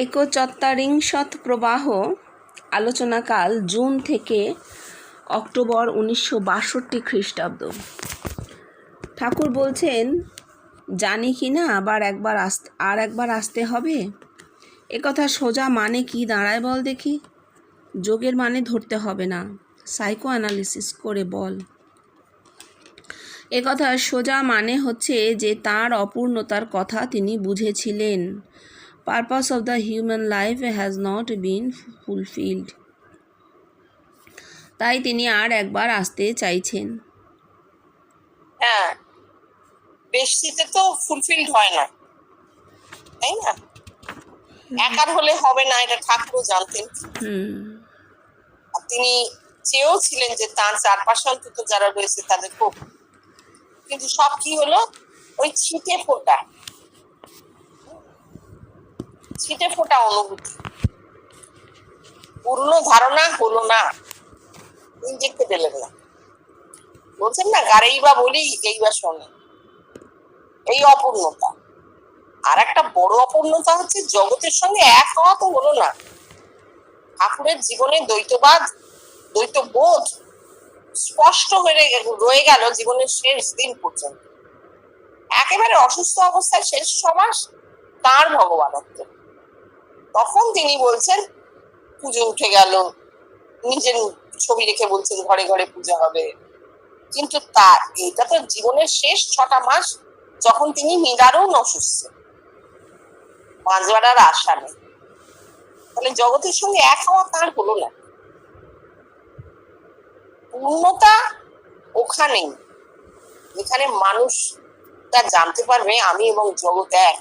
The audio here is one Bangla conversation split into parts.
একচত্বরিংশৎ প্রবাহ আলোচনাকাল জুন থেকে অক্টোবর 1962 খ্রিস্টাব্দ। ঠাকুর বলছেন, জানি কি না আর একবার আসতে হবে। একথা সোজা মানে কি দাঁড়ায় বল দেখি। যোগের মানে ধরতে হবে না, সাইকো অ্যানালিসিস করে বল। একথা সোজা মানে হচ্ছে যে তার অপূর্ণতার কথা তিনি বুঝেছিলেন। Purpose of the human life has not been fulfilled. তাই তিনি আর একবার আসতে চাইছেন। হ্যাঁ, বেশিতে তো ফুলফিলড হয় না, তাই না? একার হলে হবে না, এটা ঠাকুরও জানতেন। তিনি চেয়েও ছিলেন যে তার চারপাশে অন্তত যারা রয়েছে তাদের খুব, কিন্তু সব কি হলো, ওই ছিটে ফোটা অনুভূতি, পূর্ণ ধারণা হলো না, ইনজেক্টে দিলেন না। বলছেন না, গাড়েই বা বলি এই বা শোনে, এই অপূর্ণতা। আর একটা বড় অপূর্ণতা হচ্ছে জগতের সঙ্গে এক হওয়া তো হলো না। ঠাকুরের জীবনে দ্বৈতবোধ স্পষ্ট হয়ে রয়ে গেল জীবনের শেষ দিন পর্যন্ত। একেবারে অসুস্থ অবস্থায় শেষ সমাস তার ভগবানত্ব। তখন তিনি বলছেন পুজো উঠে গেল, নিজের ছবি রেখে বলছেন ঘরে ঘরে পূজা হবে। কিন্তু এটা তো জীবনের শেষ 6টা মাস, যখন তিনি নিদারুণ অসুস্থ, বাঁচবার আশা নেই। তাহলে জগতের সঙ্গে এক হওয়া তার হলো না। পূর্ণতা ওখানেই, যেখানে মানুষটা জানতে পারবে আমি এবং জগৎ এক।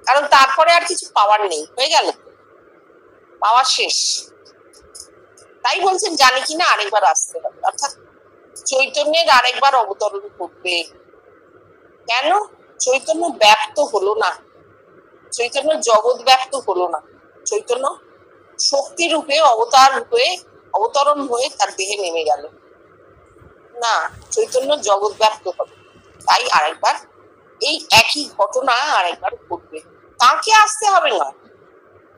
কারণ তারপরে আর কিছু পাওয়ার নেই, হয়ে গেল, পাওয়া শেষ। তাই বলছেন জানি কিনা আরেকবার আসতে হবে, অর্থাৎ চৈতন্যের আরেকবার অবতরণ করবে। কেন? চৈতন্য ব্যাপ্ত হলো না, চৈতন্য জগৎ ব্যাপ্ত হলো না, চৈতন্য শক্তি রূপে অবতরণ হয়ে তার দেহে নেমে গেল না, চৈতন্য জগৎ ব্যাপ্ত হবে। তাই আরেকবার এই একই ঘটনা আরেকবার ঘটবে। তাকে আসতে হবে না,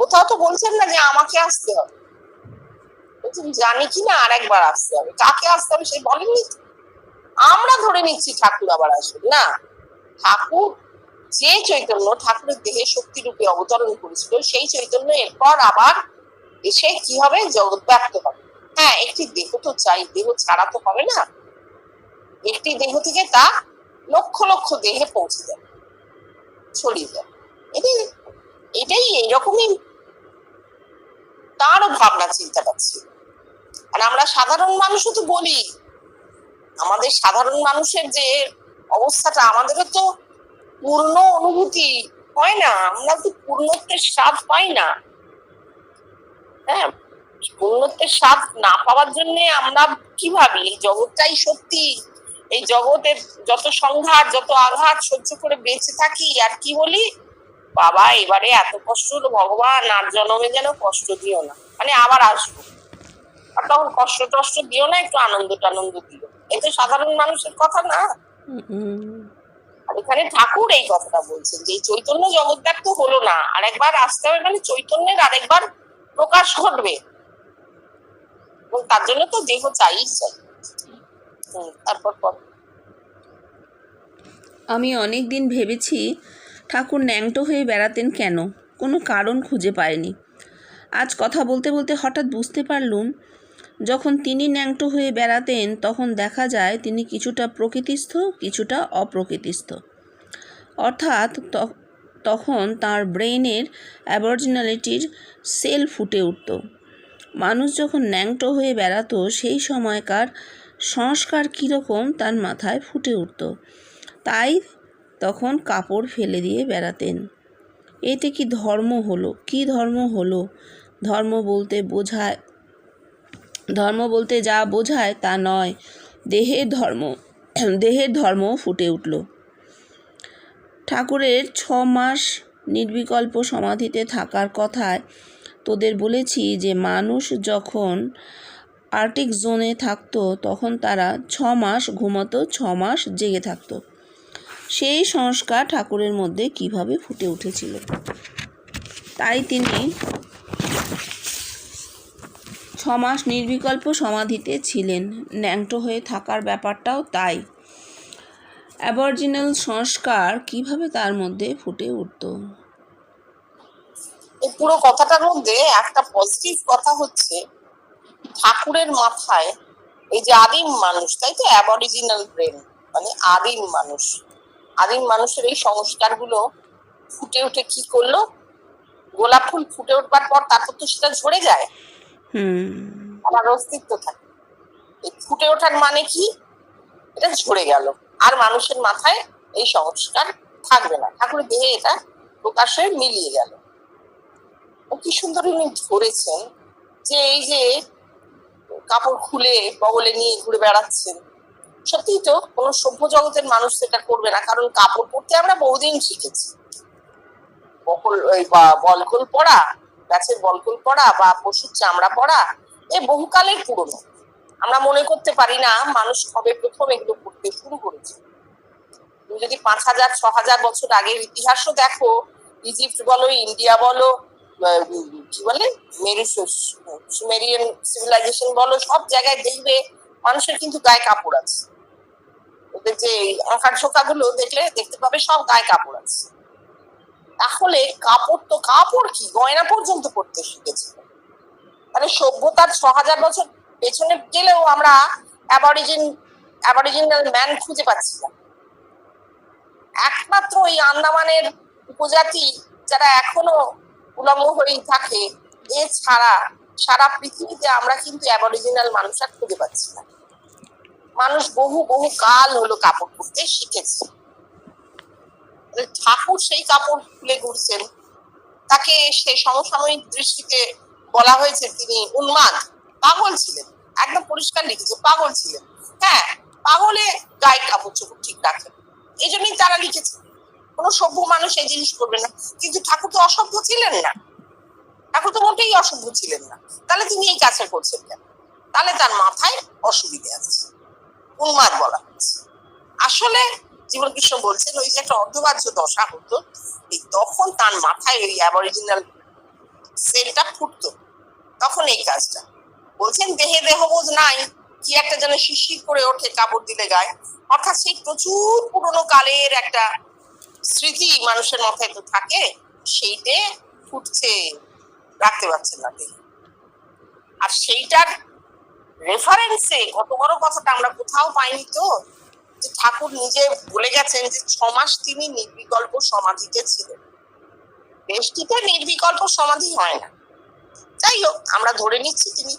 কোথাও তো বলছেন না যে আমাকে আসতে হবে, বলছেন জানি কিনা আরেকবার আসতে হবে। কাকে আসতে হবে সে বলেননি। আমরা ধরে নিচ্ছি ঠাকুর আবার আসবে না। ঠাকুর যে চৈতন্য ঠাকুরের দেহে শক্তি রূপে অবতরণ করেছিল, সেই চৈতন্য এরপর আবার এসে কি হবে, জগৎ ব্যাপ্ত হবে। হ্যাঁ, একটি দেহ তো চাই, দেহ ছাড়া তো হবে না। একটি দেহ থেকে তা লক্ষ লক্ষ দেহে পৌঁছে যাবে, ছড়িয়ে যাবে। এটাই এইরকমই তারও ভাবনা চিন্তা পাচ্ছি। আর আমরা সাধারণ মানুষও তো বলি, আমাদের সাধারণ মানুষের যে অবস্থাটা, আমাদেরও তো পূর্ণ অনুভূতি হয় না, আমরা তো পূর্ণত্বের স্বাদ পাই না। হ্যাঁ, পূর্ণত্বের স্বাদ না পাওয়ার জন্য আমরা কি ভাবি, এই জগৎটাই সত্যি, এই জগতের যত সংঘাত যত আঘাত সহ্য করে বেঁচে থাকি। আর কি বলি, বাবা এবারে এত কষ্ট হলো, ভগবান আর জন্মে যেন কষ্ট দিও না, মানে আবার আসবো। আর তখন কষ্ট দিও না, একটু আনন্দ দিও। এটা সাধারণ মানুষের কথা না। আর এখানে ঠাকুর এই কথাটা বলছেন যে চৈতন্য জগৎ ব্যাপ্ত হলো না, আরেকবার আসতে হবে, মানে চৈতন্যের আরেকবার প্রকাশ ঘটবে। এবং তার জন্য তো দেহ চাই। তারপর আমি অনেকদিন ভেবেছি ঠাকুর ন্যাংটো হয়ে বেড়াতেন কেন, কোনো কারণ খুঁজে পাইনি। আজ কথা বলতে বলতে হঠাৎ বুঝতে পারলুম, যখন তিনি ন্যাংটো হয়ে বেড়াতেন তখন দেখা যায় তিনি কিছুটা প্রকৃতিস্থ কিছুটা অপ্রকৃতিস্থ। অর্থাৎ তখন তার ব্রেনের অ্যাবরিজিনালিটির সেল ফুটে উঠত। মানুষ যখন ন্যাংটো হয়ে বেড়াতো সেই সময়কার সংস্কার কীরকম তার মাথায় ফুটে উঠত। তাই তখন কাপড় ফেলে দিয়ে বেড়াতেন। এতে কি ধর্ম হলো? কি ধর্ম হলো? ধর্ম বলতে যা বোঝায় তা নয়, দেহের ধর্ম ফুটে উঠল। ঠাকুরের 6 মাস নির্বিকল্প সমাধিতে থাকার কথায় তোদের বলেছি যে মানুষ যখন আর্কটিক জোনে থাকতো তখন তারা 6 মাস ঘুমতো, 6 মাস জেগে থাকতো। সেই সংস্কার ঠাকুরের মধ্যে কিভাবে ফুটে উঠেছিল তাই তিনি 6 মাস নির্বিকল্প সমাধিতে ছিলেন। ন্যাংটো হয়ে থাকার ব্যাপারটাও তাই। অ্যাবরিজিনাল সংস্কার কিভাবে তার মধ্যে ফুটে উঠত? এই পুরো কথাটার মধ্যে একটা পজিটিভ কথা হচ্ছে, ঠাকুরের মাথায় এই যে আদিম মানুষ, তাই তো, অ্যাবরিজিনাল ব্রেন, মানে আদিম মানুষের এই সংস্কারগুলো ফুটে উঠে কি করলো, গোলাপ ফুল ফুটে উঠবার পর তারপর তো সেটা ঝরে যায়, আমার অস্তিত্ব থাকে। এই ফুটে ওঠার মানে কি, এটা ঝরে গেল, আর মানুষের মাথায় এই সংস্কার থাকবে না, ঠাকুরের দেহে এটা প্রকাশে মিলিয়ে গেল। ও কি সুন্দর উনি ধরেছেন যে এই যে কাপড় খুলে বগলে নিয়ে ঘুরে বেড়াচ্ছেন, সত্যি তো কোনো সভ্য জগতের মানুষ সেটা করবে না, কারণ কাপড় পরতে আমরা বহুদিন শিখেছি। বলকল পরা, গাছের বলকল পরা বা পশুর চামড়া পরা, এ বহুকালের পুরনো। আমরা মনে করতে পারি না মানুষ কবে প্রথম এগুলো পড়তে শুরু করেছে। তুমি যদি 5,000-6,000 বছর আগের ইতিহাসও দেখো, ইজিপ্ট বলো, ইন্ডিয়া বলো, কি বলে সুমেরিয়ান সিভিলাইজেশন বলো, সব জায়গায় দেখবে মানুষের কিন্তু গায়ে কাপড় আছে। ওদের যে আঁকার ছোকাগুলো দেখতে পাবে সব গায়ে কাপড় আছে। তাহলে কাপড় কি গয়না পর্যন্ত পড়তে শিখেছিল। তাহলে সভ্যতার 6,000 বছর পেছনে গেলেও আমরা অ্যাবরিজিনাল ম্যান খুঁজে পাচ্ছি না। একমাত্র ওই আন্দামানের উপজাতি যারা এখনো উলঙ্গ হয়েই থাকে, এছাড়া সারা পৃথিবীতে আমরা কিন্তু অ্যাবরিজিনাল মানুষ আর খুঁজে পাচ্ছি না। মানুষ বহু কাল হলো কাপড় পরতে শিখেছে। ঠাকুর সেই কাপড় খুলে ঘুরছেন, তাকে সে সমসাময়িক দৃষ্টিতে বলা হয়েছে তিনি উন্মাদ, পাগল ছিলেন, একদম পরিষ্কার লিখেছে পাগল ছিলেন। হ্যাঁ, পাগলে গায়ে কাপড় চোপড় ঠিক রাখেন, এই জন্যই তারা লিখেছে। কোন সভ্য মানুষ এই জিনিস করবে না। কিন্তু ঠাকুর তো অসভ্য ছিলেন না, ঠাকুর তো মোটেই অসভ্য ছিলেন না, তাহলে তিনি এই কাজটা করছেন কেন? তাহলে তার মাথায় অসুবিধে আছে, উন্মাদ বলা হচ্ছে। আসলে জীবনকৃষ্ণ বলছেন ওই যে একটা অর্ধবাহ্য দশা হতো, তখন তার মাথায় ওই অ্যাবরিজিনাল সেলটা ফুটতো, তখন এই কাজটা বলছেন। দেহে দেহবোধ নাই, কি একটা যেন শিরশির করে ওঠে কাপড় দিলে গায়ে, অর্থাৎ সেই প্রচুর পুরোনো কালের একটা স্মৃতি মানুষের মাথায় তো থাকে, সেইটে ফুটছে, রাখতে পারছে না। আর সেইটার রেফারেন্সে কত বড় কথাটা আমরা কোথাও পাইনি তো, যে ঠাকুর নিজে বলে গেছেন যে 6 মাস তিনি নির্বিকল্প সমাধিতে ছিলেন। দেশটিতে নির্বিকল্প সমাধি হয় না, যাই হোক আমরা ধরে নিচ্ছি তিনি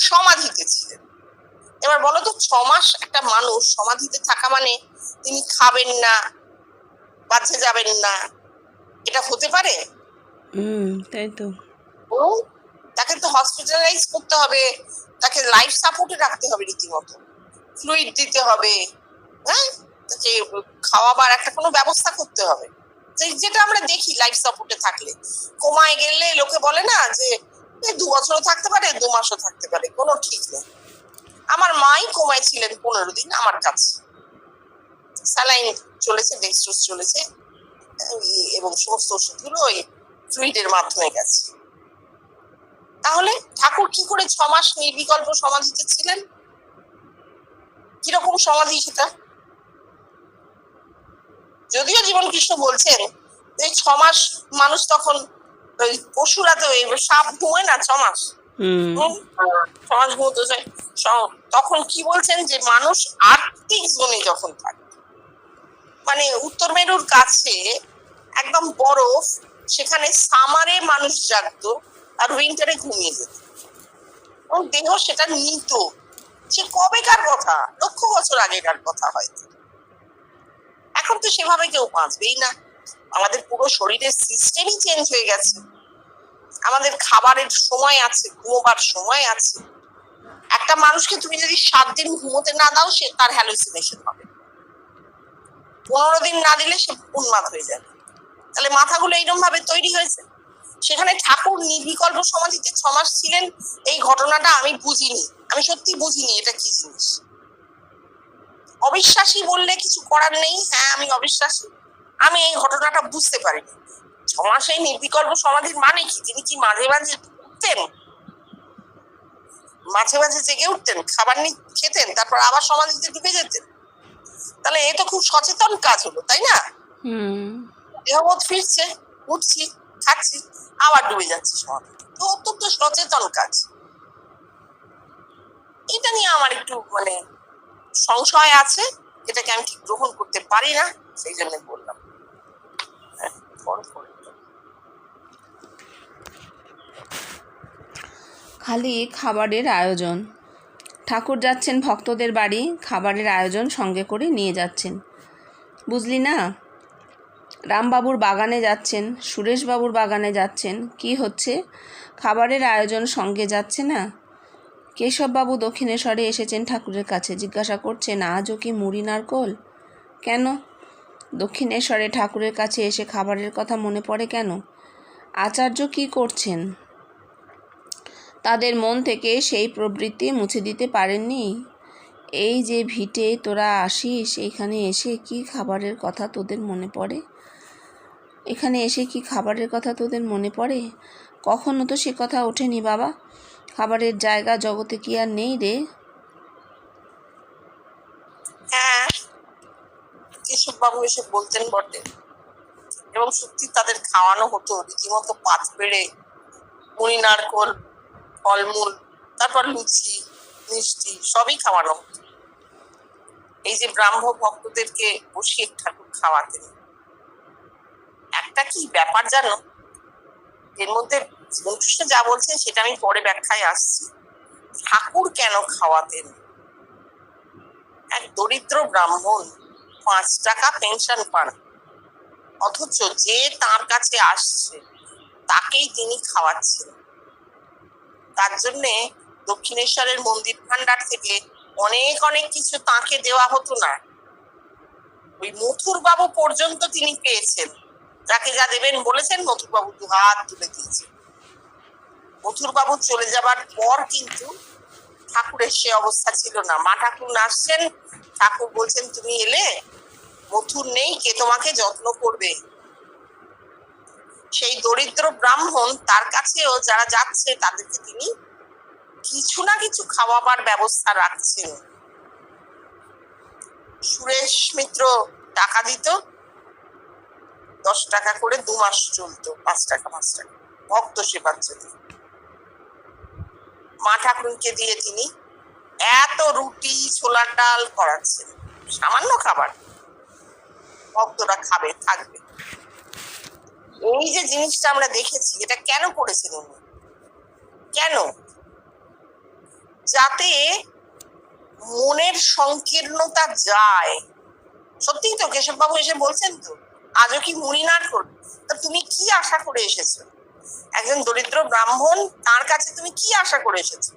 সমাধিতে ছিলেন। এবার বলো তো, 6 মাস একটা মানুষ সমাধিতে থাকা মানে তিনি খাবেন না, বাঁচে যাবেন না, এটা হতে পারে? তাই তো। তাকে তো হসপিটালাইজ করতে হবে, তাকে লাইফ সাপোর্টে রাখতে হবে, রীতিমতো ফ্লুইড দিতে হবে, হ্যাঁ, তাকে খাওয়াবার একটা কোনো ব্যবস্থা করতে হবে, যেটা আমরা দেখি লাইফ সাপোর্টে থাকলে। কোমায় গেলে লোকে বলে না যে 2 বছরও থাকতে পারে, 2 মাসও থাকতে পারে, কোনো ঠিক নেই। আমার মাই কোমায় ছিলেন 15 দিন আমার কাছে, স্যালাইন চলেছে, ডেক্সট্রোজ চলেছে, এবং সমস্ত ওষুধগুলো ওই ফ্লুইডের মাধ্যমে গেছে। তাহলে ঠাকুর কি করে 6 মাস নির্বিকল্প সমাধিতে ছিলেন? কিরকম সমাধি সেটা? যদিও জীবনকৃষ্ণ বলছেন এই 6 মাস মানুষ তখন ওই পশুরা তো সাপ ঘুমোয় না 6 মাস, 6 মাস ঘুমোতে যায়। তখন কি বলছেন যে মানুষ আর্কটিক জোনে যখন থাকে, মানে উত্তর মেরুর কাছে একদম বরফ, সেখানে সামারে মানুষ জাগতো আর উইন্টারে ঘুমিয়ে যেত, এবং দেহ সেটা নিত। সে কবেকার কথা, লক্ষ বছর আগেকার কথা হয়তো। এখন তো সেভাবে কেউ বাঁচবেই না, আমাদের পুরো শরীরের সিস্টেমই চেঞ্জ হয়ে গেছে। আমাদের খাবারের সময় আছে, ঘুমোবার সময় আছে। একটা মানুষকে তুমি যদি 7 দিন ঘুমোতে না দাও, সে তার হ্যালুসিনেশন হবে। 15 দিন না দিলে সে উন্মাদ হয়ে যাবে। তাহলে মাথাগুলো এইরকম ভাবে তৈরি হয়েছে। সেখানে ঠাকুর নির্বিকল্প সমাধিতে 6 মাস ছিলেন, এই ঘটনাটা আমি বুঝিনি, আমি সত্যি বুঝিনি এটা কি জিনিস। অবিশ্বাসী বললে কিছু করার নেই, হ্যাঁ আমি অবিশ্বাসী, আমি এই ঘটনাটা বুঝতে পারিনি। 6 মাসে নির্বিকল্প সমাধির মানে কি? তিনি কি মাঝে মাঝে উঠতেন, মাঝে মাঝে জেগে উঠতেন, খাবার খেতেন, তারপর আবার সমাধিতে ঢুকে যেতেন? তাহলে এ তো খুব সচেতন কাজ হলো, তাই না? দেহবোধ ফিরছে, উঠছি, খাচ্ছি, আবার ডুবে যাচ্ছে সমাধি। তো অত্যন্ত সচেতন কাজ। এটা নিয়ে আমার একটু সংশয় আছে, এটাকে আমি ঠিক গ্রহণ করতে পারি না, সেই জন্য বললাম। খালি খাবারের আয়োজন। ঠাকুর যাচ্ছেন ভক্তদের বাড়ি, খাবারের আয়োজন সঙ্গে করে নিয়ে যাচ্ছেন। বুঝলি না, রামবাবুর বাগানে যাচ্ছেন, সুরেশবাবুর বাগানে যাচ্ছেন, কি হচ্ছে? খাবারের আয়োজন সঙ্গে যাচ্ছে না। কেশববাবু দক্ষিণেশ্বরে এসেছেন ঠাকুরের কাছে, জিজ্ঞাসা করছেন আজও কি মুড়ি নারকোল? কেন? দক্ষিণেশ্বরে ঠাকুরের কাছে এসে খাবারের কথা মনে পড়ে কেন? আচার্য কি করছেন? তাদের মন থেকে সেই প্রবৃত্তি মুছে দিতে পারেননি। এই যে ভিটে তোরা আসিস, এখানে এসে কি খাবারের কথা তোদের মনে পড়ে? এখানে এসে কি খাবারের কথা তোদের মনে পড়ে? কখনো তো সে কথা ওঠেনি বাবা। খাবারের জায়গা জগতে কি আর নেই রে? হ্যাঁ, কেশববাবু এসে বলতেন বটে, এবং সত্যি তাদের খাওয়ানো হতো রীতিমতো পাত পেড়ে মুড়ি নারকোল, ফলমূল, তারপর লুচি, মিষ্টি সবই খাওয়ানো হতো। এই যে ব্রাহ্ম ভক্তদেরকে বসিয়ে ঠাকুর খাওয়াতেন, একটা কি ব্যাপার জানো, এর মধ্যে শ্রীকৃষ্ণ যা বলছেন সেটা আমি পরে ব্যাখ্যায় আসছি। ঠাকুর কেন খাওয়াতেন? এক দরিদ্র ব্রাহ্মণ 5 টাকা পেনশন পান, অথচ যে তার কাছে আসছে তাকেই তিনি খাওয়াচ্ছেন। তার জন্যে দক্ষিণেশ্বরের মন্দির ভান্ডার থেকে অনেক অনেক কিছু তাকে দেওয়া হতো না। ওই মথুর বাবু পর্যন্ত তিনি পেয়েছেন, যাকে যা দেবেন বলেছেন মথুর বাবু 2 হাত তুলে দিয়েছেন। মথুর বাবু চলে যাবার পর কিন্তু ঠাকুরের সে অবস্থা ছিল না। মা ঠাকুর আসছেন, ঠাকুর বলছেন তুমি এলে, মথুর নেই, কে তোমাকে যত্ন করবে? সেই দরিদ্র ব্রাহ্মণ, তার কাছেও যারা যাচ্ছে তাদেরকে তিনি কিছু না কিছু খাওয়াবার ব্যবস্থা রাখছেন। সুরেশ মিত্র টাকা দিত, 10 টাকা করে 2 মাস চলতো, 5 টাকা ভক্ত সেবার জন্য। মা ঠাকুরকে দিয়ে তিনি এত রুটি ছোলার ডাল করাচ্ছেন, সামান্য খাবার, ভক্তরা খাবে, থাকবে। এই যে জিনিসটা আমরা দেখেছি, এটা কেন করেছেন উনি? কেন? যাতে মনের সংকীর্ণতা যায়। সত্যিই তো কেশববাবু এসে বলছেন তো, আজও কি মুড়ি নারকোল? তা তুমি কি আশা করে এসেছো? একজন দরিদ্র ব্রাহ্মণ, তার কাছে তুমি কি আশা করে এসেছো?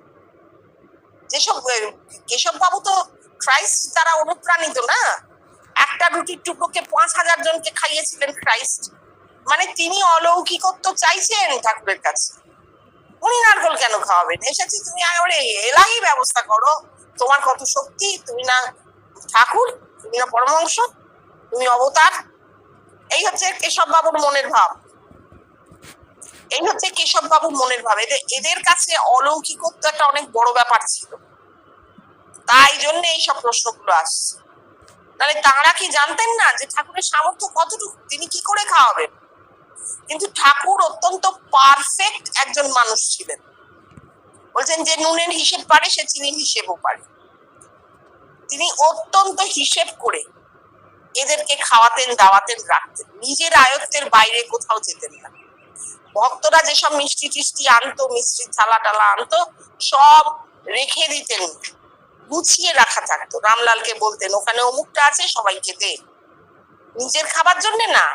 যেসব কেশববাবু তো ক্রাইস্ট দ্বারা অনুপ্রাণিত না, একটা রুটির টুকরোকে 5000 জনকে খাইয়েছিলেন ক্রাইস্ট। মানে তিনি অলৌকিকত্ব চাইছেন ঠাকুরের কাছে। মুড়ি নারকোল কেন খাওয়াবেন? এসেছি তুমি একেবারে এলাহি ব্যবস্থা করো, তোমার কত শক্তি, তুমি না ঠাকুর, তুমি না পরমহংস, তুমি অবতার। এই হচ্ছে কেশববাবুর মনের ভাব, এই হচ্ছে কেশববাবুর মনের ভাব। এদের কাছে অলৌকিকত্ব একটা অনেক বড় ব্যাপার ছিল, তাই জন্য এইসব প্রশ্নগুলো আসছে। তাহলে তারা কি জানতেন না যে ঠাকুরের সামর্থ্য কতটুকু, তিনি কি করে খাওয়াবেন? কিন্তু ঠাকুর অত্যন্ত পারফেক্ট একজন মানুষ ছিলেন। বলছেন যে নুনের হিসেব পারে, সে চিনির হিসেবও পারে। তিনি অত্যন্ত হিসেব করে এদেরকে খাওয়াতেন, দাওয়াতেন, রাখতেন, নিজের আয়ত্তের বাইরে কোথাও যেতেন না। ভক্তরা যেসব মিষ্টি টিষ্টি আনতো, মিষ্টির থালা টালা আনতো, সব রেখে দিতেন, গুছিয়ে রাখা থাকতো। রামলালকে বলতেন ওখানে অমুকটা আছে, সবাইকে দে। নিজের খাবার জন্য না,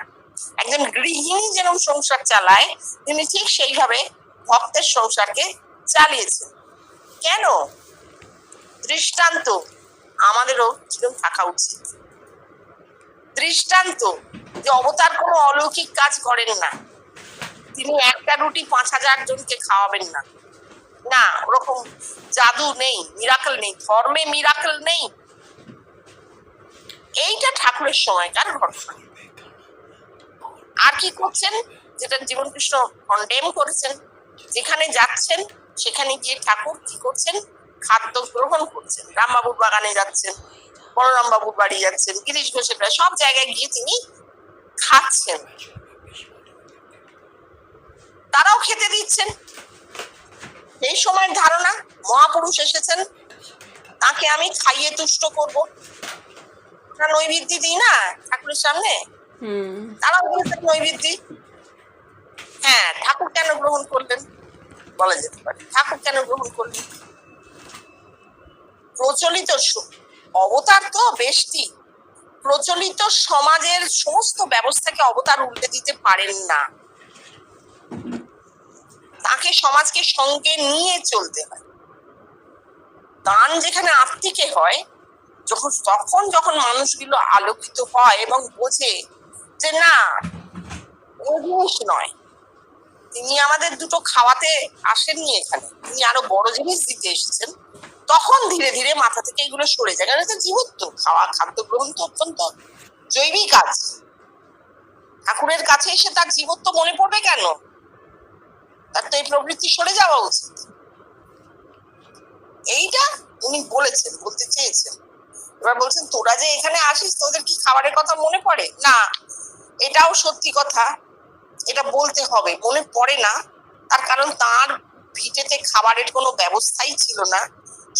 একজন গৃহিণী যেরকম সংসার চালায়, তিনি ঠিক সেইভাবে ভক্তের সংসারকে চালিয়েছেন। কেন? দৃষ্টান্ত আমাদেরও জীবন থাকা উচিত। দৃষ্টান্ত যে অবতার কোনো অলৌকিক কাজ করেন না, তিনি একটা রুটি 5000 জনকে খাওয়াবেন না, না ওরকম জাদু নেই, মিরাকল নেই, ধর্মে মিরাকল নেই। এইটা ঠাকুরের সময়কার ঘটনা। আর কি করছেন? যেটা জীবনকৃষ্ণ কন্ডেম করেছেন। যেখানে যাচ্ছেন সেখানে গিয়ে ঠাকুর কি করছেন? খাদ্য গ্রহণ করছেন। রামবাবুর বাগানে যাচ্ছেন, বলরাম বাবুর বাড়ি যাচ্ছেন, গিরিশ ঘোষের বাড়ি, সব জায়গায় গিয়ে তিনি খাচ্ছেন, তারাও খেতে দিচ্ছেন। এই সময় ধারণা মহাপুরুষ এসেছেন, তাকে আমি খাইয়ে তুষ্ট করবো, নৈবেদ্য দিই না ঠাকুরের সামনে, তারাও বলেছেন নৈবেদ্য। হ্যাঁ, ঠাকুর কেন গ্রহণ করলেন বলা যেতে পারে। ঠাকুর কেন গ্রহণ করলেন? প্রচলিত অবতার তো বেশটি, প্রচলিত সমাজের সমস্ত ব্যবস্থাকে অবতার উল্টে দিতে পারেন না, তাকে সমাজকে সঙ্গে নিয়ে চলতে হয়। দান যেখানে আত্মিকে হয়, যখন মানুষগুলো আলোকিত হয় এবং বোঝে যে না, ও জিনিস নয়, তিনি আমাদের দুটো খাওয়াতে আসেননি, এখানে তিনি আরো বড় জিনিস দিতে এসেছেন, তখন ধীরে ধীরে মাথা থেকে এগুলো সরে যায়। কারণ এটা জীবত্ব, খাদ্য গ্রহণ তো অত্যন্ত জৈবিক কাজ। ঠাকুরের কাছে এসে তার জীবত্ব মনে পড়বে কেন? তার তো এই প্রবৃত্তি সরে যাওয়া উচিত। এইটা উনি বলেছেন, বলতে চেয়েছেন। এবার বলছেন তোরা যে এখানে আসিস, তোদের কি খাবারের কথা মনে পড়ে না? এটাও সত্যি কথা, এটা বলতে হবে, মনে পড়ে না। তার কারণ তার ভিটেতে খাবারের কোনো ব্যবস্থাই ছিল না,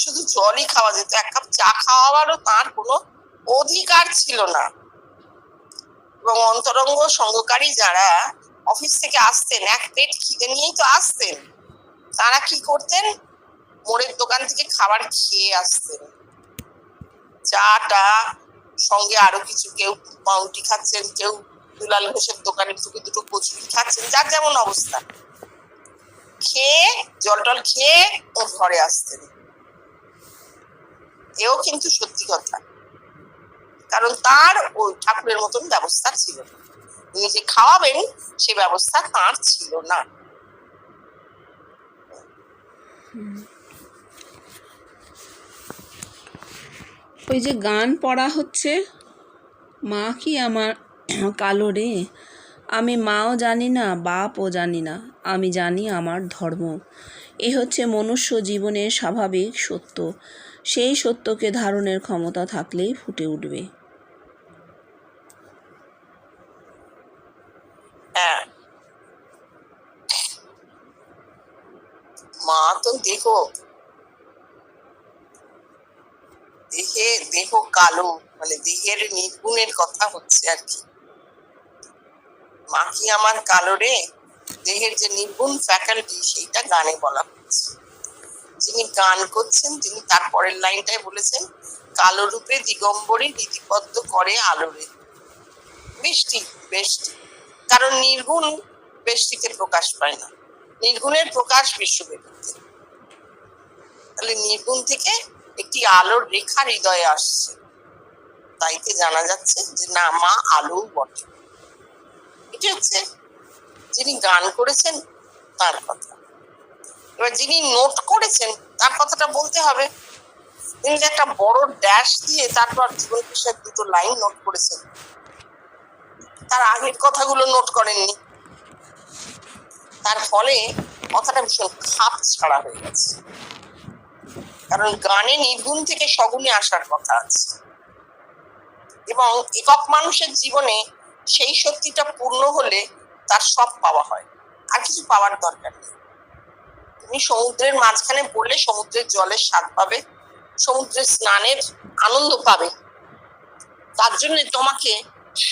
শুধু জলই খাওয়া যেত, এক কাপ চা খাওয়ারও তার কোনো অধিকার ছিল না। এবং অন্তরঙ্গ সঙ্গকারী যারা অফিস থেকে আসতেন, এক প্লেট খিদে নিয়েই তো আসতেন, তারা কি করতেন? মোড়ের দোকান থেকে খাবার খেয়ে আসতেন, চাটা সঙ্গে আরো কিছু, কেউ পাউরুটি খাচ্ছেন, কেউ দুলাল ঘোষের দোকানের থেকে দুটো কচুরি খাচ্ছেন, যার যেমন অবস্থা, খেয়ে জল টল খেয়ে ওর ঘরে আসতেন। এও কিন্তু সত্যি কথা, কারণ তার ওই ঠাকুরের মতন ব্যবস্থা ছিল না, উনি যে খাওয়াবেন সে ব্যবস্থা তার ছিল না। ওই যে গান পড়া হচ্ছে, মা কি আমার কালো রে, আমি মাও জানি না, বাপও জানি না, আমি জানি আমার ধর্ম। এ হচ্ছে মনুষ্য জীবনের স্বাভাবিক সত্য, সেই সত্যকে ধারণের ক্ষমতা থাকলেই ফুটে উঠবে। হ্যাঁ, মা তো দেহ কালো, মানে দেহের নির্গুণের কথা হচ্ছে আর কি। মা কি আমার কালো রে, দেহের যে নির্গুণ ফ্যাকাল্টি, সেইটা গানে বলা হচ্ছে। যিনি গান করছেন তিনি তার পরের লাইনটাই বলেছেন, কালো রূপে দিগম্বরী রীতিবদ্ধ করে আলোরে। বৃষ্টি বেষ্টি, কারণ নির্গুণ বেষ্টিতে প্রকাশ পায় না, নির্গুণের প্রকাশ বিশ্বব্যাপীতে। তাহলে নির্গুণ থেকে একটি আলোর রেখা হৃদয়ে আসছে, তাইতে জানা যাচ্ছে যে না, মা আলো বটে। এটা হচ্ছে যিনি গান করেছেন তার কথা। এবার যিনি নোট করেছেন তার কথাটা বলতে হবে। তিনি যে একটা বড় ড্যাশ দিয়ে তারপর জীবনকৃষ্ণের দুটো লাইন নোট করেছেন, তার আগের কথাগুলো নোট করেননি, তার ফলে কথাটা ভীষণ খাপ ছাড়া হয়ে গেছে। কারণ গানে নির্গুণ থেকে সগুণে আসার কথা আছে, এবং একক মানুষের জীবনে সেই শক্তিটা পূর্ণ হলে তার সব পাওয়া হয়, আর কিছু পাওয়ার দরকার নেই। তুমি সমুদ্রের মাঝখানে পড়লে সমুদ্রের জলের স্বাদ পাবে, সমুদ্রের স্নানের আনন্দ পাবে, তার জন্য তোমাকে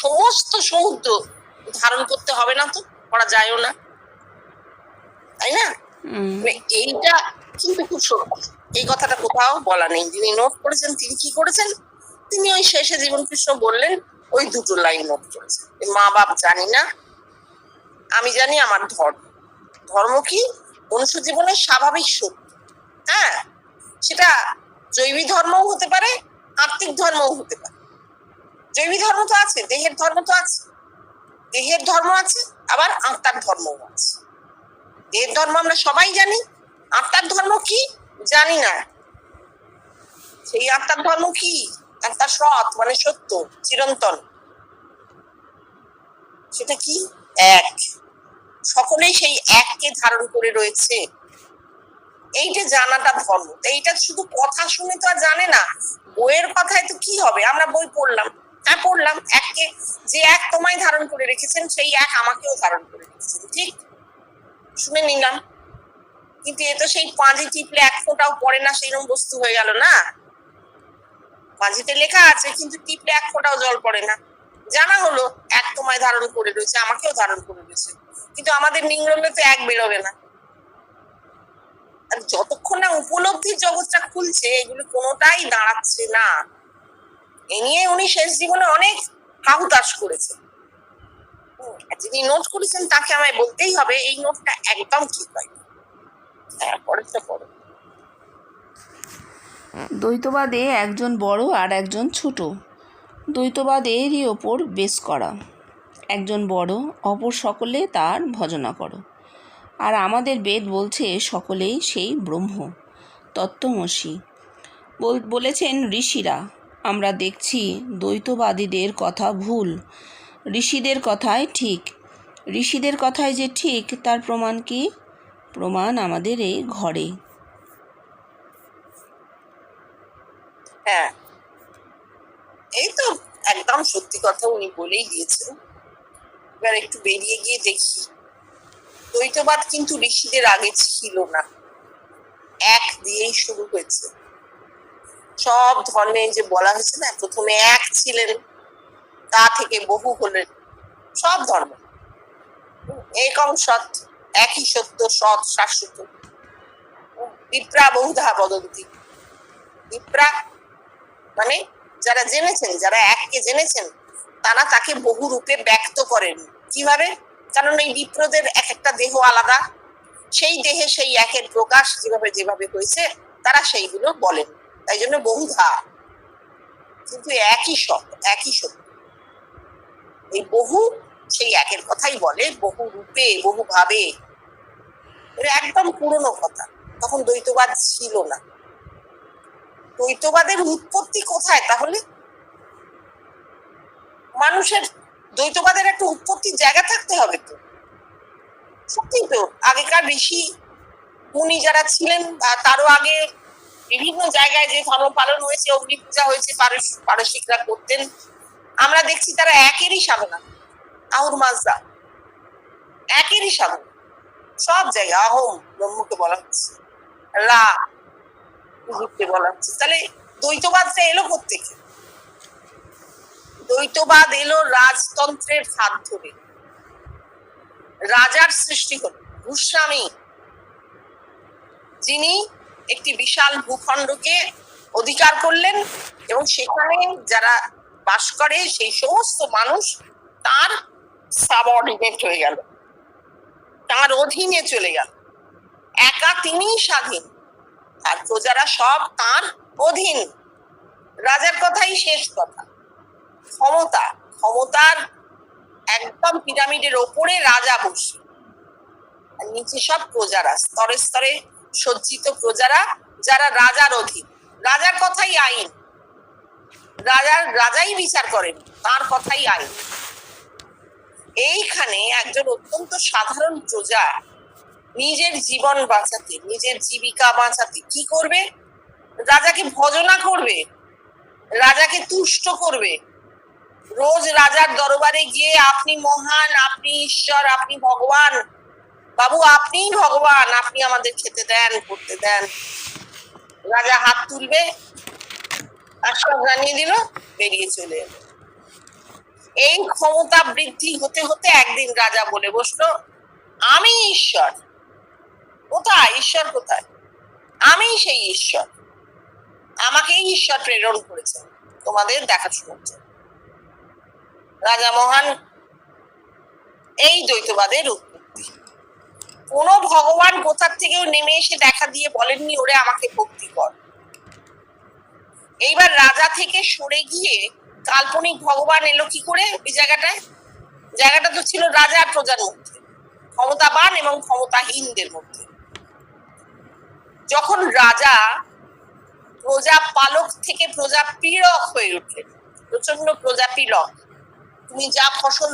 সমস্ত সমুদ্র ধারণ করতে হবে না, তো করা যায়ও না, তাই না? এইটা কিন্তু খুব সত্যি, এই কথাটা কোথাও বলা নেই। যিনি নোট করেছেন তিনি কি করেছেন? তিনি ওই শেষে জীবনকৃষ্ণ বললেন ওই দুটো লাইন নোট করেছেন, মা বাপ জানি না, আমি জানি আমার ধর্ম। ধর্ম কি? মনুষ্য জীবনের স্বাভাবিক সত্য। হ্যাঁ, সেটা জৈবিক ধর্মও হতে পারে, আত্মিক ধর্মও হতে পারে। জৈবিক ধর্ম তো আছে, দেহের ধর্ম তো আছে, দেহের ধর্ম আছে, আবার আত্মার ধর্মও আছে। দেহের ধর্ম আমরা সবাই জানি, আত্মার ধর্ম কি জানি না। সেই আত্মার ধর্ম কি? আত্মা সৎ, মানে সত্য, চিরন্তন। সেটা কি? এক। সকলেই সেই এককে ধারণ করে রয়েছে, এইটা জানাটা ধর্ম। এইটা শুধু কথা শুনে তো আর জানে না, বইয়ের কথায় তো কি হবে, আমরা বই পড়লাম, হ্যাঁ পড়লাম, এককে যে এক তোমায় ধারণ করে রেখেছেন সেই এক আমাকেও ধারণ করে রেখেছেন, ঠিক শুনে নিলাম। কিন্তু এ তো সেই পাঁজি টিপলে এক ফোঁটাও পড়ে না সেইরকম বস্তু হয়ে গেল না। পাঁজিতে লেখা আছে কিন্তু টিপলে এক ফোঁটাও জল পড়ে না। জানা হলো এক তোমায় ধারণ করে রয়েছে, আমাকেও ধারণ করে রয়েছে, কিন্তু আমাদের নিংড়লে তো এক বেরোবে না। আর যতক্ষণ না উপলব্ধির জগৎটা খুলছে এগুলো কোনোটাই দাঁড়াচ্ছে না। এ নিয়ে উনি শেষ জীবনে অনেক হাহুতাশ করেছেন। যিনি নোট করেছেন তাকে আমায় বলতেই হবে এই নোটটা একদম ঠিক হয়। হ্যাঁ, পরেরটা পড়ো। দ্বৈতবাদে একজন বড় আর একজন ছোট। দ্বৈতবাদেরই ওপর বেশ করা। একজন বড়, অপর সকলে তার ভজনা করো। আর আমাদের বেদ বলছে সকলেই সেই ব্রহ্ম, তত্ত্বমসি। বলেছেন ঋষিরা। আমরা দেখছি দ্বৈতবাদীদের কথা ভুল, ঋষিদের কথাই ঠিক। ঋষিদের কথাই যে ঠিক তার প্রমাণ কি? প্রমাণ আমাদের এই ঘরে। হ্যাঁ, এই তো একদম সত্যি কথা উনি বলেই দিয়েছেন। এবার একটু বেরিয়ে গিয়ে দেখি, দ্বৈতবাদ কিন্তু ঋষিদের আগে ছিল না, এক দিয়েই শুরু হয়েছে। সব ধর্মে যে বলা হয়েছে না, প্রথমে এক ছিলেন, তা থেকে বহু হলেন। সব ধর্ম একং সৎ, একই সত্য, সৎ শাশ্বত। বিপ্রা বহুধা বদন্তি। বিপ্রা মানে যারা জেনেছেন, যারা এককে জেনেছেন, তারা তাকে বহু রূপে ব্যক্ত করেন। কিভাবে? কারণ এই বিপ্রদের এক একটা দেহ আলাদা, সেই দেহে সেই একের প্রকাশ যেভাবে যেভাবে হয়েছে তারা সেইগুলো বলেন, তাই জন্য বহুধা। কিন্তু একই সত্য, একই সত্য। এই বহু সেই একের কথাই বলে, বহু রূপে বহু ভাবে। এটা একদম পুরনো কথা, তখন দ্বৈতবাদ ছিল না। দ্বৈতবাদের উৎপত্তি কোথায় তাহলে? মানুষের দ্বৈতবাদের একটা উৎপত্তির জায়গা থাকতে হবে তো। সত্যি তো, আগেকার ঋষি মুনি যারা ছিলেন তারও আগে বিভিন্ন জায়গায় যে ধর্ম পালন হয়েছে, অগ্নি পূজা হয়েছে, পারসিকরা করতেন। আমরা দেখছি তারা একেরই সাধনা, আহুর মাজদা একেরই সাধনা। সব জায়গায় আহোম ব্রহ্মকে বলা হচ্ছে, রা ইজিপ্টে বলা হচ্ছে। তাহলে দ্বৈতবাদটা এলো কোত্থেকে? দ্বৈতবাদ এলো রাজতন্ত্রের হাত ধরে। রাজার সৃষ্টি হলো ভূস্বামী, যিনি একটি বিশাল ভূখণ্ডকে অধিকার করলেন এবং সেখানে যারা বাস করে সেই সমস্ত মানুষ তার সাবঅর্ডিনেট হয়ে গেল, তার অধীনে চলে গেল। একা তিনিই স্বাধীন আর প্রজারা সব তার অধীন। রাজার কথাই শেষ কথা। ক্ষমতা, ক্ষমতার একদম পিরামিডের ওপরে রাজা বসে, আর নিচে সব প্রজারা, স্তরে স্তরে সজ্জিত প্রজারা, যারা রাজার অধীন। রাজার কথাই আইন, রাজাই বিচার করেন, তার কথাই আইন। এইখানে একজন অত্যন্ত সাধারণ প্রজা নিজের জীবন বাঁচাতে, নিজের জীবিকা বাঁচাতে কি করবে? রাজাকে ভজনা করবে, রাজাকে তুষ্ট করবে। রোজ রাজার দরবারে গিয়ে আপনি মহান, আপনি ঈশ্বর, আপনি ভগবান, বাবু আপনিই ভগবান, আপনি আমাদের খেতে দেন, করতে দেন। রাজা হাত তুলবে, আশ্বাস জানিয়ে দিল, বেরিয়ে চলে এলো। এই ক্ষমতা বৃদ্ধি হতে হতে একদিন রাজা বলে বসলো, আমি ঈশ্বর। কোথায় ঈশ্বর? কোথায়? আমি সেই ঈশ্বর, আমাকেই ঈশ্বর প্রেরণ করেছেন তোমাদের দেখাশোনার জন্য। রাজা মহান। এই দ্বৈতবাদের উৎপত্তি। কোন ভগবান কোথার থেকেও নেমে এসে দেখা দিয়ে বলেননি ওরে আমাকে ভক্তি কর। এইবার রাজা থেকে সরে গিয়ে কাল্পনিক ভগবান এলো কি করে ওই জায়গাটায়? জায়গাটা তো ছিল রাজা আর প্রজার মধ্যে, ক্ষমতাবান এবং ক্ষমতাহীনদের মধ্যে। যখন রাজা প্রজা পালক থেকে প্রজা পীড়ক হয়ে উঠলেন, প্রচন্ড প্রজা পীড়ক, তুমি যা ফসল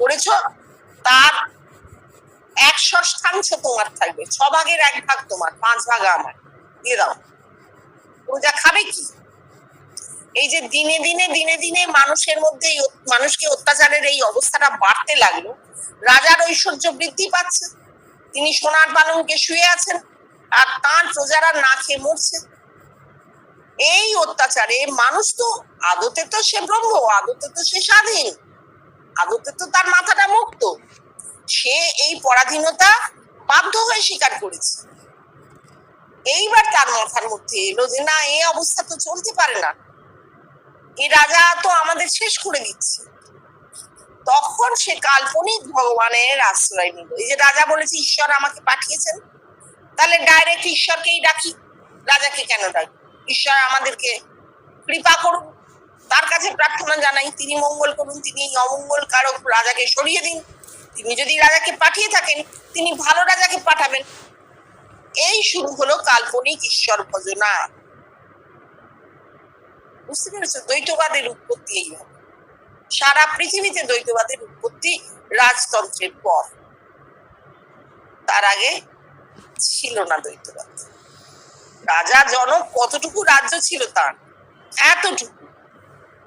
করেছ তার 1/6 তোমার থাকবে, 6 ভাগের 1 ভাগ তোমার, 5 ভাগ আমার, দিয়ে দাও। প্রজা খাবে কি? এই যে দিনে দিনে দিনে দিনে মানুষের মধ্যে মানুষকে অত্যাচারের এই অবস্থাটা বাড়তে লাগলো, রাজার ঐশ্বর্য বৃদ্ধি পাচ্ছে, তিনি সোনার পালঙ্কে শুয়ে আছেন আর তার প্রজারা না খেয়ে মরছে। এই অত্যাচারে মানুষ তো আদতে তো সে ব্রহ্ম, আদতে তো সে স্বাধীন, আদতে তো তার মাথাটা মুক্ত, সে এই পরাধীনতা বাধ্য হয়ে স্বীকার করেছে। এইবার তার মাথার মধ্যে এলো যে না, এই অবস্থা তো চলতে পারে না, এই রাজা তো আমাদের শেষ করে দিচ্ছে। তখন সে কাল্পনিক ভগবানের আশ্রয় নিল। এই যে রাজা বলেছে ঈশ্বর আমাকে পাঠিয়েছেন, তাহলে ডাইরেক্ট ঈশ্বরকেই ডাকি, রাজাকে কেন ডাকি? ঈশ্বর আমাদেরকে কৃপা করুন, তার কাছে প্রার্থনা জানাই, তিনি মঙ্গল করুন, তিনি এই অমঙ্গল কারক রাজাকে সরিয়ে দিন। তিনি যদি রাজাকে পাঠিয়ে থাকেন, তিনি ভালো রাজাকে পাঠাবেন। এই শুরু হলো কাল্পনিক ঈশ্বর ভজনা। বুঝতে পেরেছো? দ্বৈতবাদের উৎপত্তি এইভাবে। সারা পৃথিবীতে দ্বৈতবাদের উৎপত্তি রাজতন্ত্রের পর, তার আগে ছিল না দ্বৈতবাদ। রাজা জনক কতটুকু রাজ্য ছিল তার? এতটুকু।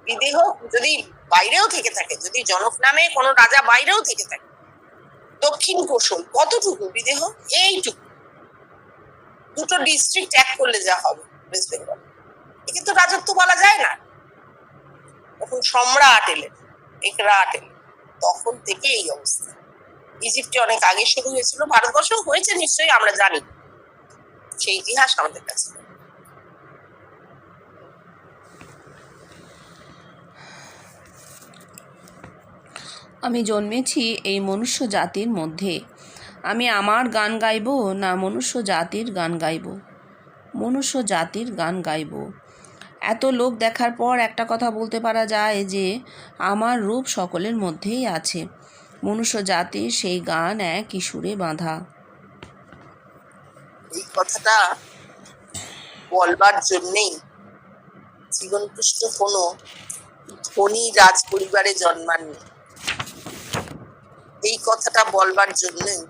বিদেহ যদি বাইরেও থেকে থাকে, যদি জনক নামে কোনো রাজা বাইরেও থেকে থাকে, দক্ষিণ কোশল কতটুকু বিদেহ? এইটুকু। 2টো ডিস্ট্রিক্ট এক করলে যা হবে ওয়েস্ট বেঙ্গল, একে তো রাজত্ব বলা যায় না। তখন সম্রাট এলেন, একরাট এলেন, তখন থেকে এই অবস্থা। ইজিপ্টে অনেক আগে শুরু হয়েছিল, ভারতবর্ষেও হয়েছে নিশ্চয়ই, আমরা জানি, সেই ইতিহাস আমাদের কাছে। আমি জন্মেছি এই মনুষ্য জাতির মধ্যে, আমি আমার গান গাইব না মনুষ্য জাতির গান গাইব? মনুষ্য জাতির গান গাইব। এত লোক দেখার পর একটা কথা বলতে পারা যায় যে আমার রূপ সকলের মধ্যেই আছে। মনুষ্য জাতির সেই গান এক সুরে বাঁধা। এই কথাটা বলবার জন্যেই জীবনকৃষ্ণ কোনো ধনী রাজ পরিবারে জন্মাননি। এই কথাটা বলবার জন্যই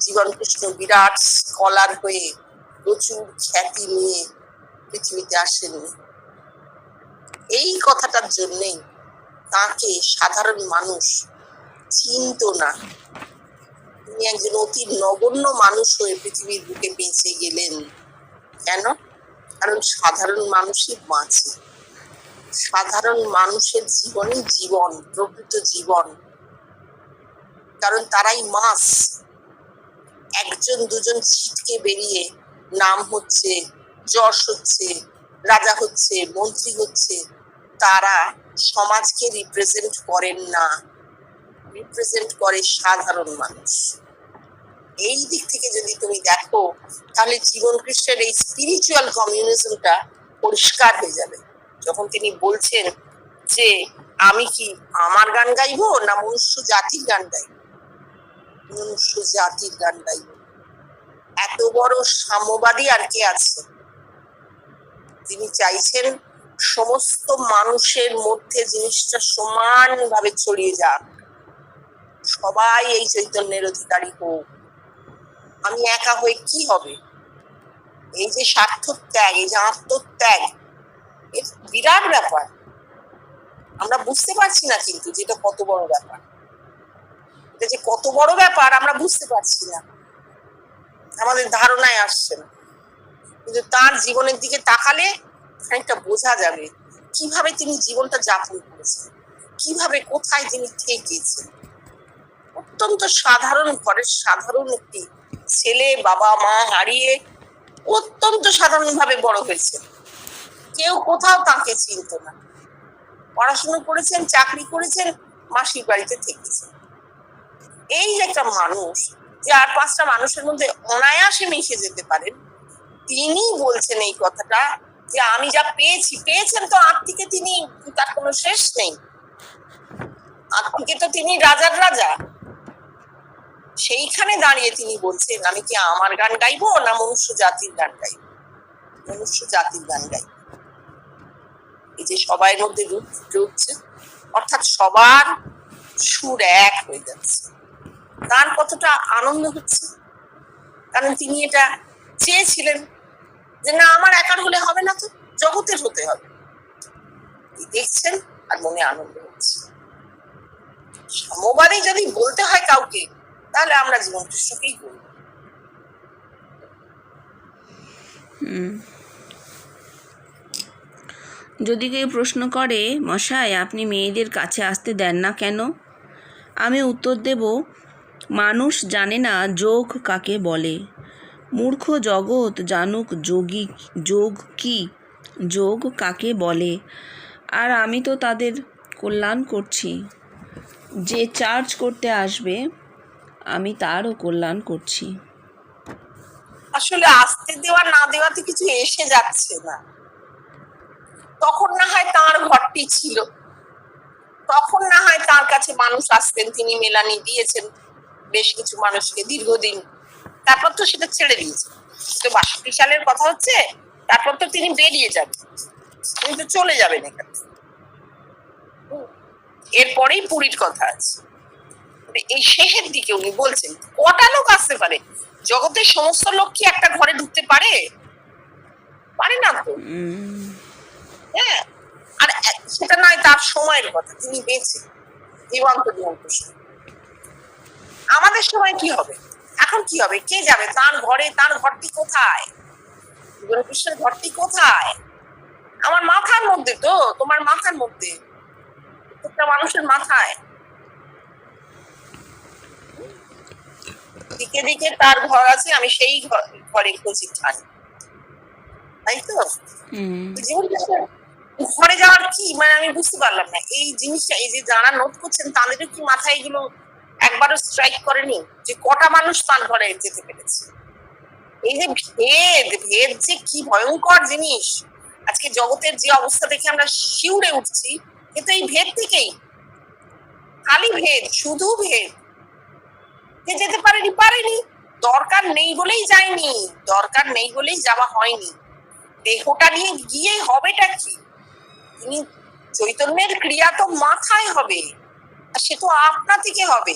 জীবনকৃষ্ণ বিরাট স্কলার হয়ে প্রচুর খ্যাতি নিয়ে পৃথিবীতে আসেননি। এই কথাটার জন্যই তাকে সাধারণ মানুষ চিনত না। তিনি একজন অতি নগণ্য মানুষ হয়ে পৃথিবীর বুকে বেঁচে গেলেন। কেন? কারণ সাধারণ মানুষই বাঁচে, সাধারণ মানুষের জীবনই জীবন, প্রকৃত জীবন। কারণ তারাই মাস। একজন দুজন ছিটকে বেরিয়ে নাম হচ্ছে, যশ হচ্ছে, রাজা হচ্ছে, মন্ত্রী হচ্ছে, তারা সমাজকে রিপ্রেজেন্ট করেন না, রিপ্রেজেন্ট করে সাধারণ মানুষ। এই দিক থেকে যদি তুমি দেখো, তাহলে জীবনকৃষ্ণের এই স্পিরিচুয়াল কমিউনিজমটা পরিষ্কার হয়ে যাবে। যখন তিনি বলছেন যে আমি কি আমার গান গাইবো না মনুষ্য জাতির গান গাইব? মনুষ্য জাতির গান গাইব। এত বড় সাম্যবাদী আর কে আছে? তিনি চাইছেন সমস্ত মানুষের মধ্যে জিনিসটা সমানভাবে ছড়িয়ে যাক, সবাই এই চৈতন্যের অধিকারী হোক। আমি একা হয়ে কি হবে? এই যে স্বার্থত্যাগ, এই যে আত্মত্যাগ, এর বিরাট ব্যাপার। আমরা বুঝতে পারছি না কিন্তু যেটা কত বড় ব্যাপার। এটা যে কত বড় ব্যাপার আমরা বুঝতে পারছি না, আমাদের ধারণায় আসছে না। কিন্তু তার জীবনের দিকে তাকালে খানিকটা বোঝা যাবে কিভাবে তিনি জীবনটা যাপন করেছেন, কিভাবে কোথায় তিনি থেকেছেন। অত্যন্ত সাধারণ ঘরের সাধারণ একটি ছেলে, বাবা মা হারিয়ে অত্যন্ত সাধারণভাবে বড় হয়েছে। কেউ কোথাও তাকে চিনত না। পড়াশোনা করেছেন, চাকরি করেছেন, মাসির বাড়িতে থেকেছেন। এই যে একটা মানুষ যে আর 5টা মানুষের মধ্যে অনায়াসে মিশে যেতে পারেন, তিনি বলছেন এই কথাটা যে আমি যা পেয়েছেন তো আত্মিকে, তিনি তার কোনো শেষ নেই। আত্মিকে তো তিনি রাজার রাজা। সেইখানে দাঁড়িয়ে তিনি বলছেন আমি কি আমার গান গাইবো না মনুষ্য জাতির গান গাইব? মনুষ্য জাতির গান গাইব। এই যে সবার মধ্যে রূপ ফুটে উঠছে, অর্থাৎ সবার সুর এক হয়ে যাচ্ছে। তার কতটা আনন্দ হচ্ছে, কারণ তিনি এটা চেয়েছিলেন যে না আমার একার হলে হবে না, তো জগতের হতে হবে। দেখছেন আর মনে আনন্দ হচ্ছে। সাম্যবাদী যদি বলতে হয় কাউকে, তাহলে আমরা জীবন কৃষ্ণকেই বলব। যদি কেউ প্রশ্ন করে, মশাই আপনি মেয়েদের কাছে আসতে দেন না কেন, আমি উত্তর দেব, মানুষ জানে না যোগ কাকে বলে। মূর্খ জগৎ জানুক যোগ কি, যোগ কাকে বলে। আর আমি তো তাদের কল্যাণ করছি। যে চার্জ করতে আসবে আমি তারও কল্যাণ করছি। আসলে আসতে দেওয়া না দেওয়াতে কিছু এসে যাচ্ছে না। তখন না হয় তার ঘরটি ছিল, তখন না হয় তার কাছে মানুষ আসতেন, তিনি মেলানি দিয়েছেন বেশ কিছু মানুষকে দীর্ঘদিন। তারপর তো সেটা ছেড়ে দিয়েছে, তো 62 সালের কথা হচ্ছে। তারপর তো তিনি বেরিয়ে যাবেন, তিনি তো চলে যাবেন এখান থেকে। এরপরেই পুরীর কথা আছে। এই শেষের দিকে উনি বলছেন কটা লোক আসতে পারে, জগতের সমস্ত লোক কি একটা ঘরে ঢুকতে পারে? পারে না তো। হ্যাঁ, আর সেটা নয় তার সময়ের কথা, তিনি বেঁচে জীবন্ত আমাদের সময় কি হবে, এখন কি হবে, কে যাবে তার ঘরে? তার ঘরটি কোথায়? কৃষ্ণের ঘরটি কোথায়? আমার মাথার মধ্যে, তো তোমার মাথার মধ্যে, প্রত্যেকটা মানুষের মাথায়। দিকে দিকে তার ঘর আছে, আমি সেই ঘরে খুঁজি খাই, তাই তো। ঘরে যাওয়ার কি মানে আমি বুঝতে পারলাম না এই জিনিসটা। এই যে যারা নোট করছেন তাদেরও কি মাথায় এগুলো একবারও স্ট্রাইক করেনি যে কটা মানুষ তার ঘরে যেতে পেরেছে? এই যে ভেদ যে কি ভয়ঙ্কর জিনিস, আজকে জগতের যে অবস্থা দেখে আমরা শিউরে উঠছি, কিন্তু এই ভেদ থেকেই। খালি ভেদ, শুধু ভেদ। কে যেতে পারেনি, দরকার নেই বলেই যায়নি, দরকার নেই বলেই যাওয়া হয়নি। দেহটা নিয়ে গিয়ে হবেটা কি? তিনি চৈতন্যের ক্রিয়া তো মাথায় হবে, আর সে তো আপনা থেকে হবে।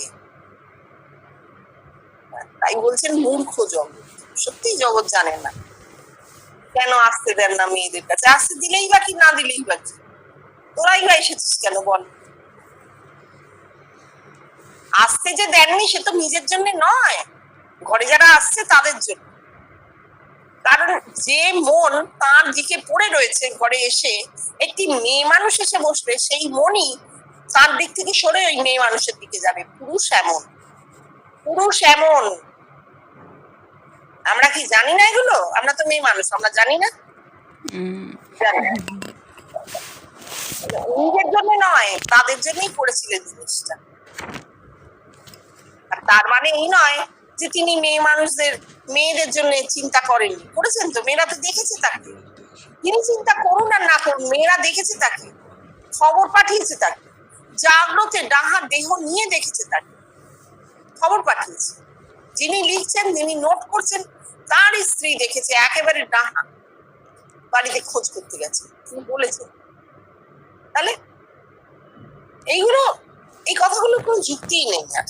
তাই বলছেন মূর্খ জগৎ, সত্যি জগৎ জানে না। কেন আসতে দেন না মেয়েদের কাছে? আসতে দিলেই বা কি, না দিলেই বা কি? তোরাই বা এসেছিস কেন বল? আসতে যে দেননি সে তো নিজের জন্য নয়, ঘরে যারা আসছে তাদের জন্য। কারণ যে মন তার দিকে পড়ে রয়েছে, ঘরে এসে একটি মেয়ে মানুষ এসে বসবে, সেই মনই তার দিক থেকে সরে ওই মেয়ে মানুষের দিকে যাবে। পুরুষ এমন, পুরুষ এমন। আমরা কি জানি না এগুলো? আমরা তো মেয়ে মানুষ, আমরা জানি না? নিজের জন্য নয়, তাদের জন্যই করেছিলেন জিনিসটা। আর তার মানে এই নয় যে তিনি মেয়েদের জন্য চিন্তা করেননি, করেছেন তো। মেয়েরা তো দেখেছে তাকে, তিনি চিন্তা করুন আর না করুন, মেয়েরা দেখেছে তাকে, খবর পাঠিয়েছে তাকে, জাগ্রতে ডাহা দেহ নিয়ে দেখেছে তাকে, খবর পাঠিয়েছে। যিনি লিখছেন, যিনি নোট করছেন, তার স্ত্রী দেখেছে একেবারে ডাহা, বাড়িতে খোঁজ করতে গেছে, তিনি বলেছেন। তাহলে এই কথাগুলো কোনো যুক্তিই নেই আর।